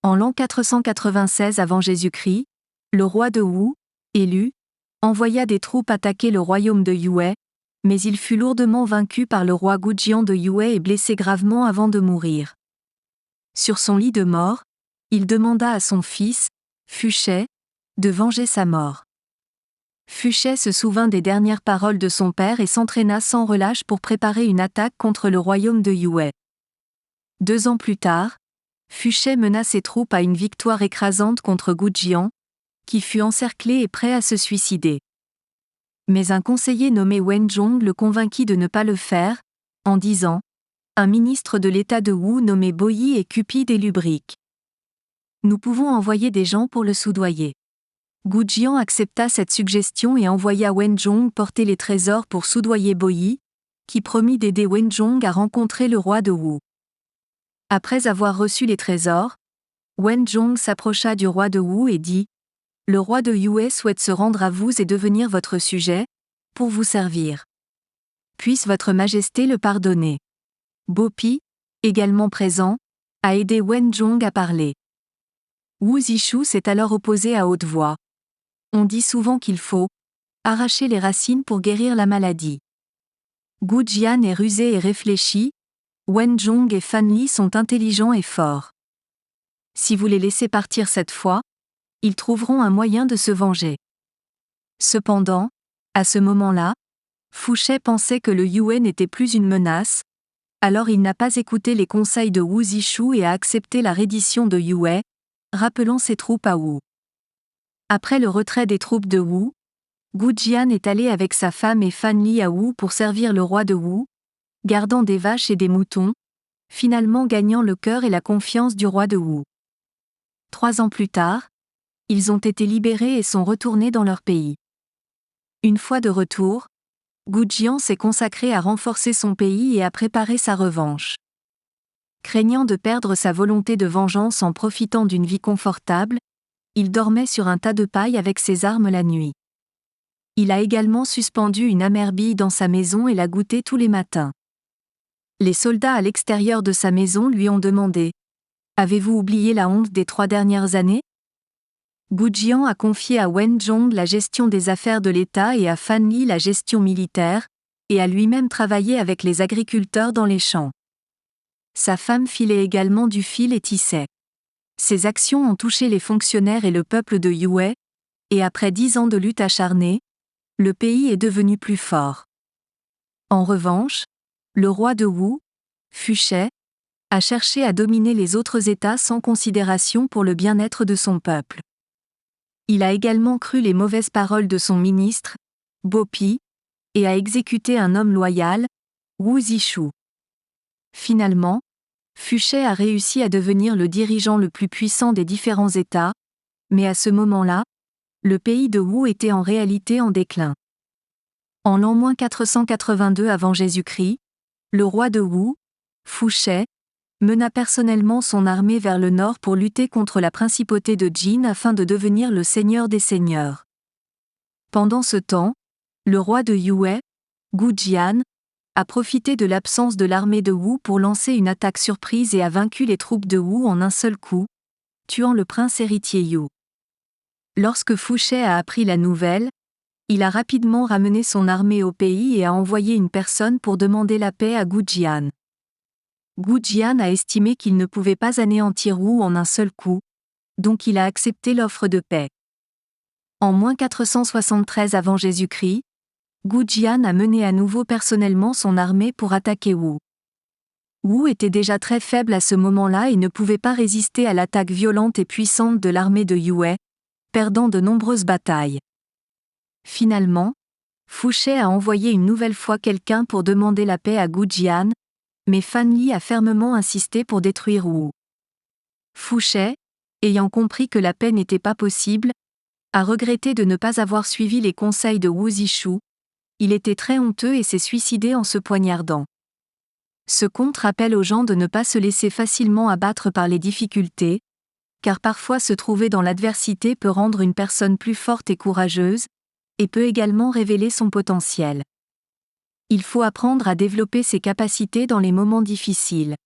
En l'an 496 avant Jésus-Christ, le roi de Wu, élu, envoya des troupes attaquer le royaume de Yue, mais il fut lourdement vaincu par le roi Gujian de Yue et blessé gravement avant de mourir. Sur son lit de mort, il demanda à son fils, Fushai, de venger sa mort. Fushai se souvint des dernières paroles de son père et s'entraîna sans relâche pour préparer une attaque contre le royaume de Yue. 2 ans plus tard, Fushai mena ses troupes à une victoire écrasante contre Gujian, qui fut encerclé et prêt à se suicider. Mais un conseiller nommé Wenzhong le convainquit de ne pas le faire, en disant « Un ministre de l'état de Wu nommé Boyi est cupide et lubrique. Nous pouvons envoyer des gens pour le soudoyer. » Gujian accepta cette suggestion et envoya Wenzhong porter les trésors pour soudoyer Boyi, qui promit d'aider Wenzhong à rencontrer le roi de Wu. Après avoir reçu les trésors, Wenzhong s'approcha du roi de Wu et dit « Le roi de Yue souhaite se rendre à vous et devenir votre sujet, pour vous servir. Puisse votre majesté le pardonner. » Bopi, également présent, a aidé Wenzhong à parler. Wu Zishu s'est alors opposé à haute voix. On dit souvent qu'il faut arracher les racines pour guérir la maladie. Gujian est rusé et réfléchi, Wenzhong et Fan Li sont intelligents et forts. Si vous les laissez partir cette fois, ils trouveront un moyen de se venger. Cependant, à ce moment-là, Fushai pensait que le Yue n'était plus une menace, alors il n'a pas écouté les conseils de Wu Zishu et a accepté la reddition de Yue, rappelant ses troupes à Wu. Après le retrait des troupes de Wu, Gujian est allé avec sa femme et Fan Li à Wu pour servir le roi de Wu, gardant des vaches et des moutons, finalement gagnant le cœur et la confiance du roi de Wu. 3 ans plus tard, ils ont été libérés et sont retournés dans leur pays. Une fois de retour, Gujian s'est consacré à renforcer son pays et à préparer sa revanche. Craignant de perdre sa volonté de vengeance en profitant d'une vie confortable, il dormait sur un tas de paille avec ses armes la nuit. Il a également suspendu une amère bille dans sa maison et l'a goûtée tous les matins. Les soldats à l'extérieur de sa maison lui ont demandé « Avez-vous oublié la honte des 3 dernières années ?» Gujian a confié à Wenzhong la gestion des affaires de l'État et à Fan Li la gestion militaire, et a lui-même travaillé avec les agriculteurs dans les champs. Sa femme filait également du fil et tissait. Ses actions ont touché les fonctionnaires et le peuple de Yue, et après 10 ans de lutte acharnée, le pays est devenu plus fort. En revanche, le roi de Wu, Fushai, a cherché à dominer les autres États sans considération pour le bien-être de son peuple. Il a également cru les mauvaises paroles de son ministre, Bopi, et a exécuté un homme loyal, Wu Zishu. Finalement, Fushai a réussi à devenir le dirigeant le plus puissant des différents États, mais à ce moment-là, le pays de Wu était en réalité en déclin. En l'an 482 avant Jésus-Christ, le roi de Wu, Fushai, mena personnellement son armée vers le nord pour lutter contre la principauté de Jin afin de devenir le seigneur des seigneurs. Pendant ce temps, le roi de Yue, Gujian, a profité de l'absence de l'armée de Wu pour lancer une attaque surprise et a vaincu les troupes de Wu en un seul coup, tuant le prince héritier Yu. Lorsque Fushai a appris la nouvelle, il a rapidement ramené son armée au pays et a envoyé une personne pour demander la paix à Gujian. Gujian a estimé qu'il ne pouvait pas anéantir Wu en un seul coup, donc il a accepté l'offre de paix. En 473 avant Jésus-Christ, Gujian a mené à nouveau personnellement son armée pour attaquer Wu. Wu était déjà très faible à ce moment-là et ne pouvait pas résister à l'attaque violente et puissante de l'armée de Yue, perdant de nombreuses batailles. Finalement, Fushai a envoyé une nouvelle fois quelqu'un pour demander la paix à Gujian, mais Fan Li a fermement insisté pour détruire Wu. Fushai, ayant compris que la paix n'était pas possible, a regretté de ne pas avoir suivi les conseils de Wu Zishu. Il était très honteux et s'est suicidé en se poignardant. Ce conte rappelle aux gens de ne pas se laisser facilement abattre par les difficultés, car parfois se trouver dans l'adversité peut rendre une personne plus forte et courageuse, et peut également révéler son potentiel. Il faut apprendre à développer ses capacités dans les moments difficiles.